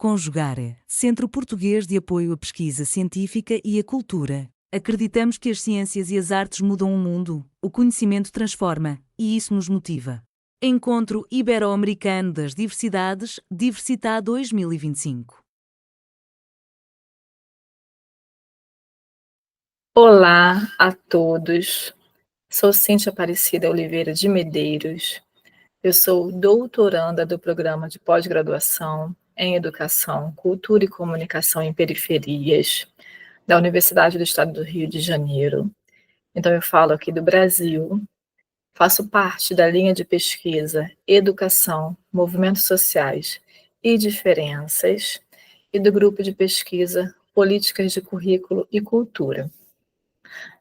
Conjugar, Centro Português de Apoio à Pesquisa Científica e à Cultura. Acreditamos que as ciências e as artes mudam o mundo, o conhecimento transforma, e isso nos motiva. Encontro Ibero-Americano das Diversidades, Diversitá 2025. Olá a todos, sou Cíntia Aparecida Oliveira de Medeiros, eu sou doutoranda do Programa de Pós-Graduação em Educação, Cultura e Comunicação em Periferias, da Universidade do Estado do Rio de Janeiro. Então eu falo aqui do Brasil, faço parte da linha de pesquisa Educação, Movimentos Sociais e Diferenças e do grupo de pesquisa Políticas de Currículo e Cultura.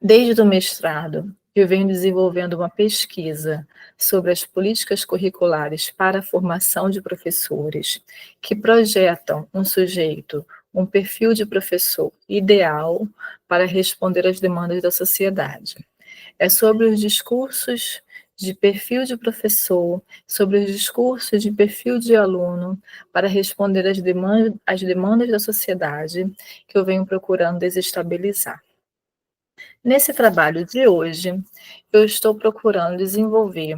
Desde o mestrado, eu venho desenvolvendo uma pesquisa sobre as políticas curriculares para a formação de professores que projetam um perfil de professor ideal para responder às demandas da sociedade. É sobre os discursos de perfil de professor, sobre os discursos de perfil de aluno, para responder às demandas da sociedade que eu venho procurando desestabilizar. Nesse trabalho de hoje, eu estou procurando desenvolver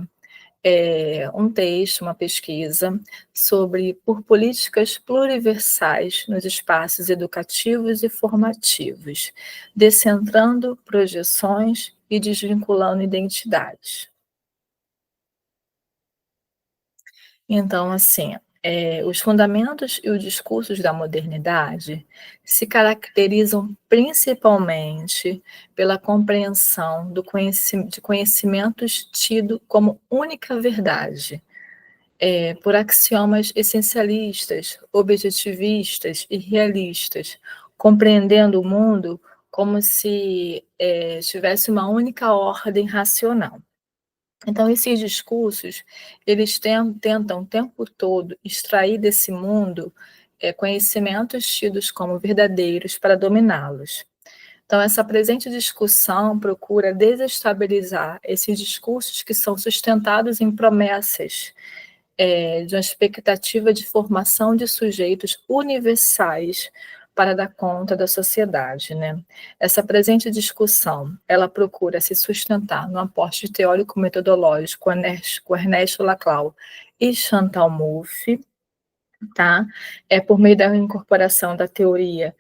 um texto, uma pesquisa sobre por políticas pluriversais nos espaços educativos e formativos, descentrando projeções e desvinculando identidades. Então, assim, os fundamentos e os discursos da modernidade se caracterizam principalmente pela compreensão de conhecimentos tido como única verdade, por axiomas essencialistas, objetivistas e realistas, compreendendo o mundo como se tivesse uma única ordem racional. Então, esses discursos, eles tentam o tempo todo extrair desse mundo conhecimentos tidos como verdadeiros para dominá-los. Então, essa presente discussão procura desestabilizar esses discursos que são sustentados em promessas de uma expectativa de formação de sujeitos universais para dar conta da sociedade, né? Essa presente discussão, ela procura se sustentar no aporte teórico-metodológico com Ernesto Laclau e Chantal Mouffe, tá? Por meio da incorporação da teoria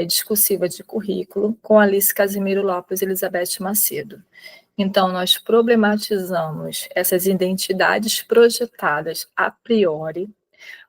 discursiva de currículo com Alice Casimiro Lopes e Elizabeth Macedo. Então, nós problematizamos essas identidades projetadas a priori,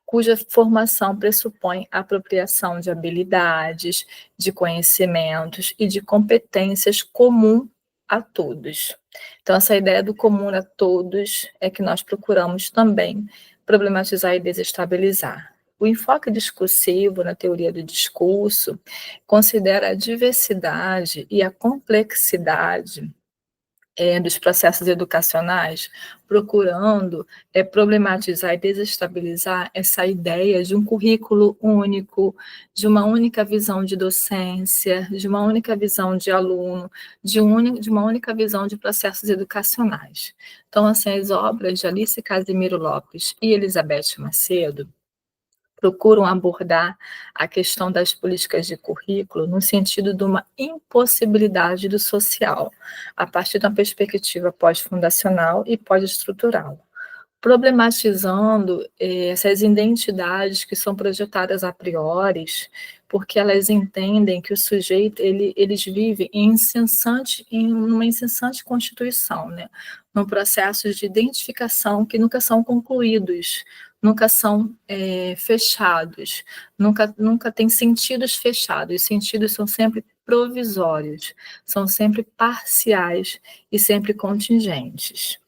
cuja formação pressupõe a apropriação de habilidades, de conhecimentos e de competências comum a todos. Então, essa ideia do comum a todos é que nós procuramos também problematizar e desestabilizar. O enfoque discursivo na teoria do discurso considera a diversidade e a complexidade dos processos educacionais, procurando problematizar e desestabilizar essa ideia de um currículo único, de uma única visão de docência, de uma única visão de aluno, de uma única visão de processos educacionais. Então, assim, as obras de Alice Casimiro Lopes e Elizabeth Macedo procuram abordar a questão das políticas de currículo no sentido de uma impossibilidade do social, a partir de uma perspectiva pós-fundacional e pós-estrutural, problematizando essas identidades que são projetadas a priori, porque elas entendem que o sujeito eles vivem em uma incessante constituição, né? Num processo de identificação que nunca são concluídos, nunca são fechados, nunca tem sentidos fechados, os sentidos são sempre provisórios, são sempre parciais e sempre contingentes.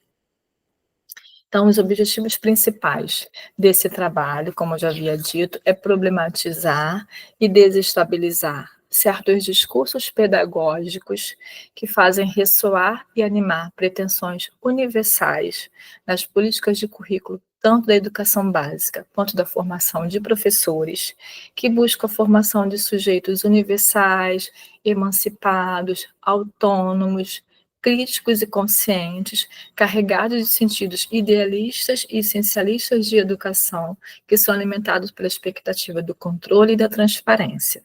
Então, os objetivos principais desse trabalho, como eu já havia dito, é problematizar e desestabilizar certos discursos pedagógicos que fazem ressoar e animar pretensões universais nas políticas de currículo, tanto da educação básica quanto da formação de professores, que buscam a formação de sujeitos universais, emancipados, autônomos, críticos e conscientes, carregados de sentidos idealistas e essencialistas de educação, que são alimentados pela expectativa do controle e da transparência.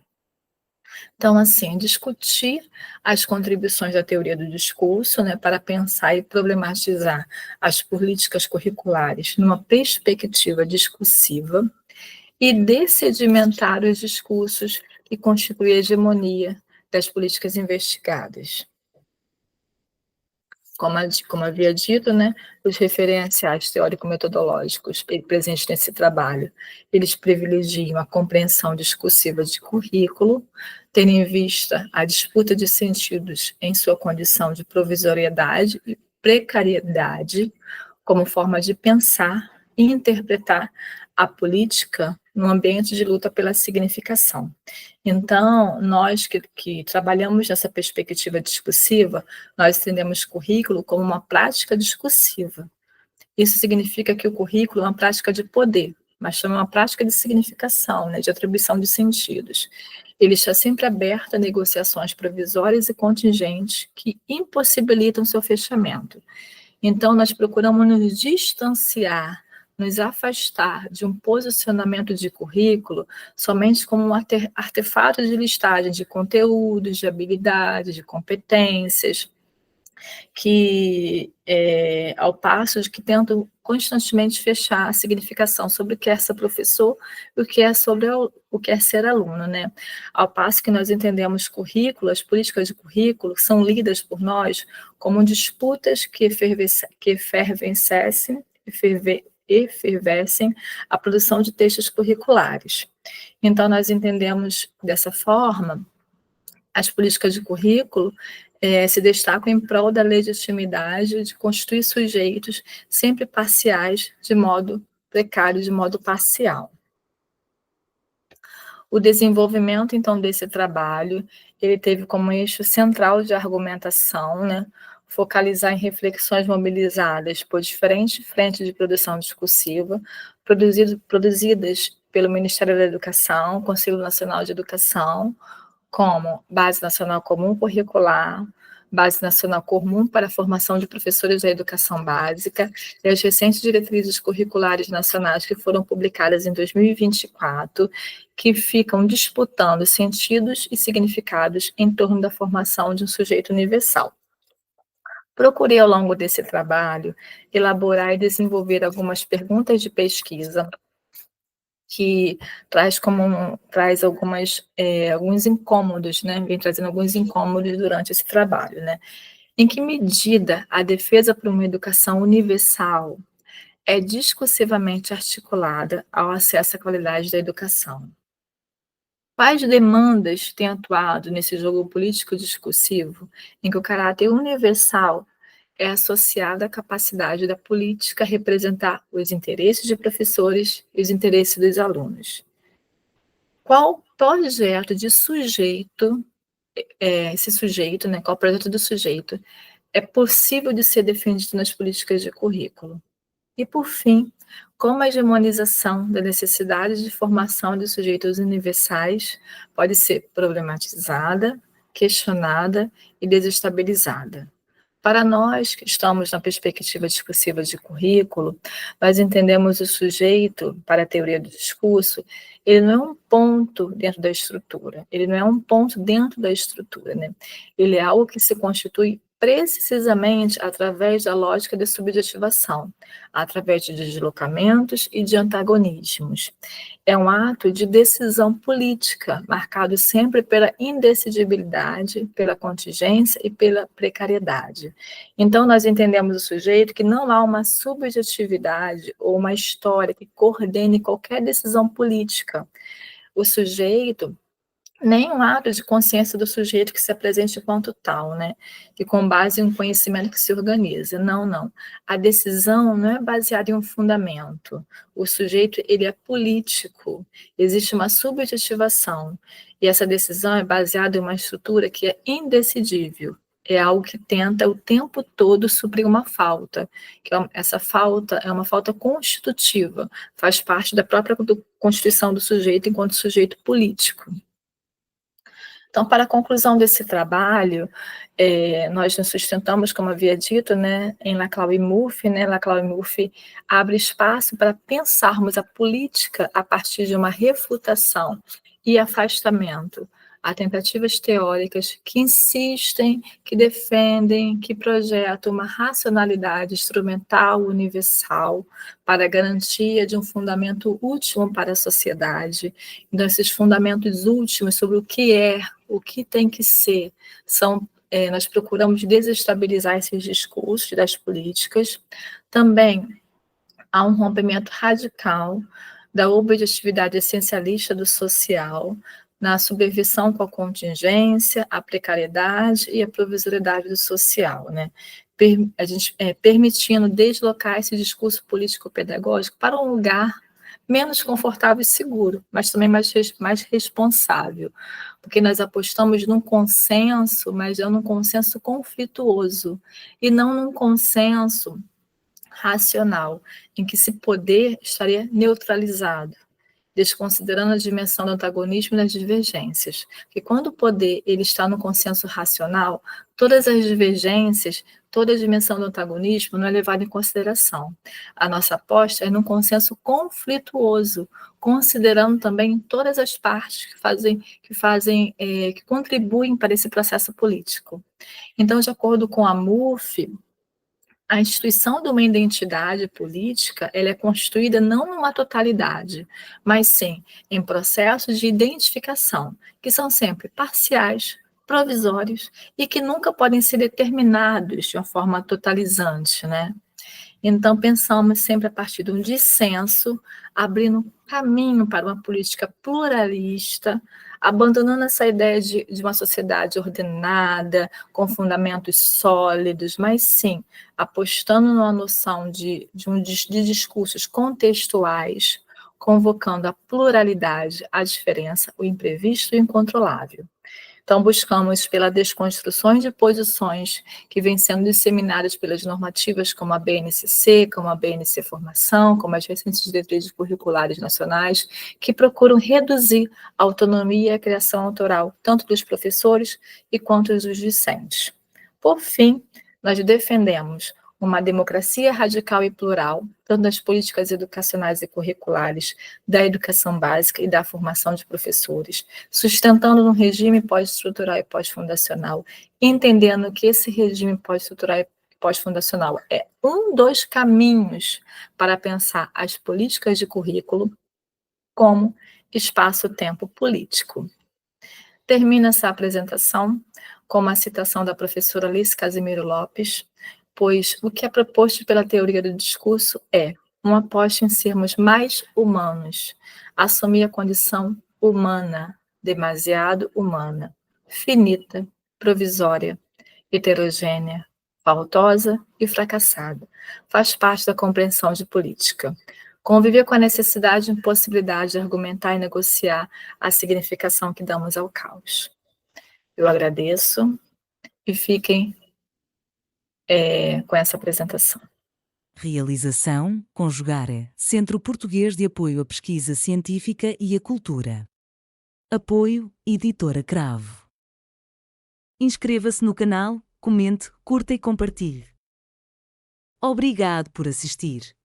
Então, assim, discutir as contribuições da teoria do discurso, né, para pensar e problematizar as políticas curriculares numa perspectiva discursiva e dessedimentar os discursos que constituem a hegemonia das políticas investigadas. Como havia dito, né, os referenciais teórico-metodológicos presentes nesse trabalho, eles privilegiam a compreensão discursiva de currículo, tendo em vista a disputa de sentidos em sua condição de provisoriedade e precariedade, como forma de pensar e interpretar a política no ambiente de luta pela significação. Então, nós que trabalhamos nessa perspectiva discursiva, nós entendemos currículo como uma prática discursiva. Isso significa que o currículo é uma prática de poder, mas também é uma prática de significação, né, de atribuição de sentidos. Ele está sempre aberto a negociações provisórias e contingentes que impossibilitam seu fechamento. Então, nós procuramos nos distanciar, nos afastar de um posicionamento de currículo somente como um artefato de listagem de conteúdos, de habilidades, de competências, que, ao passo de que tentam constantemente fechar a significação sobre o que é ser professor e o que é o que é ser aluno, né? Ao passo que nós entendemos currículo, as políticas de currículo são lidas por nós como disputas que efervescem a produção de textos curriculares. Então, nós entendemos dessa forma as políticas de currículo se destacam em prol da legitimidade de constituir sujeitos sempre parciais, de modo precário, de modo parcial. O desenvolvimento, então, desse trabalho, ele teve como eixo central de argumentação, né, focalizar em reflexões mobilizadas por diferentes frentes de produção discursiva, produzidas pelo Ministério da Educação, Conselho Nacional de Educação, como Base Nacional Comum Curricular, Base Nacional Comum para a Formação de Professores da Educação Básica e as recentes diretrizes curriculares nacionais que foram publicadas em 2024, que ficam disputando sentidos e significados em torno da formação de um sujeito universal. Procurei, ao longo desse trabalho, elaborar e desenvolver algumas perguntas de pesquisa que traz alguns incômodos, né? Vem trazendo alguns incômodos durante esse trabalho, né? Em que medida a defesa por uma educação universal é discursivamente articulada ao acesso à qualidade da educação? Quais demandas têm atuado nesse jogo político discursivo em que o caráter universal é associado à capacidade da política representar os interesses de professores e os interesses dos alunos? Qual projeto de sujeito, esse sujeito, né, qual projeto do sujeito é possível de ser defendido nas políticas de currículo? E, por fim, como a hegemonização da necessidade de formação de sujeitos universais pode ser problematizada, questionada e desestabilizada? Para nós que estamos na perspectiva discursiva de currículo, nós entendemos o sujeito, para a teoria do discurso, ele não é um ponto dentro da estrutura, ele não é um ponto dentro da estrutura, né? Ele é algo que se constitui precisamente através da lógica de subjetivação, através de deslocamentos e de antagonismos. É um ato de decisão política, marcado sempre pela indecidibilidade, pela contingência e pela precariedade. Então, nós entendemos o sujeito que não há uma subjetividade ou uma história que coordene qualquer decisão política. O sujeito, nem um ato de consciência do sujeito que se apresente enquanto tal, né? Que com base em um conhecimento que se organiza. Não, não. A decisão não é baseada em um fundamento. O sujeito, ele é político. Existe uma subjetivação. E essa decisão é baseada em uma estrutura que é indecidível. É algo que tenta o tempo todo suprir uma falta. Essa falta é uma falta constitutiva. Faz parte da própria constituição do sujeito enquanto sujeito político. Então, para a conclusão desse trabalho, nós nos sustentamos, como havia dito, né, em Laclau e Murphy, né, Laclau e Murphy abre espaço para pensarmos a política a partir de uma refutação e afastamento. Há tentativas teóricas que insistem, que defendem, que projetam uma racionalidade instrumental universal para a garantia de um fundamento último para a sociedade. Então, esses fundamentos últimos sobre o que tem que ser, nós procuramos desestabilizar esses discursos das políticas. Também há um rompimento radical da objetividade essencialista do social, na subversão com a contingência, a precariedade e a provisoriedade do social, né? Permitindo deslocar esse discurso político-pedagógico para um lugar menos confortável e seguro, mas também mais responsável, porque nós apostamos num consenso, mas é num consenso conflituoso, e não num consenso racional, em que esse poder estaria neutralizado, desconsiderando a dimensão do antagonismo e das divergências. Porque quando o poder ele está no consenso racional, todas as divergências, toda a dimensão do antagonismo não é levada em consideração. A nossa aposta é num consenso conflituoso, considerando também todas as partes que contribuem para esse processo político. Então, de acordo com a MUF, a instituição de uma identidade política, ela é construída não numa totalidade, mas sim em processos de identificação, que são sempre parciais, provisórios e que nunca podem ser determinados de uma forma totalizante, né? Então, pensamos sempre a partir de um dissenso, abrindo caminho para uma política pluralista, abandonando essa ideia de uma sociedade ordenada, com fundamentos sólidos, mas sim apostando numa noção de discursos contextuais, convocando a pluralidade, a diferença, o imprevisto e o incontrolável. Então, buscamos pela desconstrução de posições que vêm sendo disseminadas pelas normativas como a BNCC, como a BNC Formação, como as recentes diretrizes curriculares nacionais, que procuram reduzir a autonomia e a criação autoral, tanto dos professores e quanto dos discentes. Por fim, nós defendemos uma democracia radical e plural, tanto das políticas educacionais e curriculares, da educação básica e da formação de professores, sustentando um regime pós-estrutural e pós-fundacional, entendendo que esse regime pós-estrutural e pós-fundacional é um dos caminhos para pensar as políticas de currículo como espaço-tempo político. Termina essa apresentação com uma citação da professora Alice Casimiro Lopes, pois o que é proposto pela teoria do discurso é uma aposta em sermos mais humanos, assumir a condição humana, demasiado humana, finita, provisória, heterogênea, faltosa e fracassada. Faz parte da compreensão de política. Conviver com a necessidade e impossibilidade de argumentar e negociar a significação que damos ao caos. Eu agradeço e fiquem com essa apresentação. Realização, Conjugare, Centro Português de Apoio à Pesquisa Científica e à Cultura. Apoio, Editora Cravo. Inscreva-se no canal, comente, curta e compartilhe. Obrigado por assistir.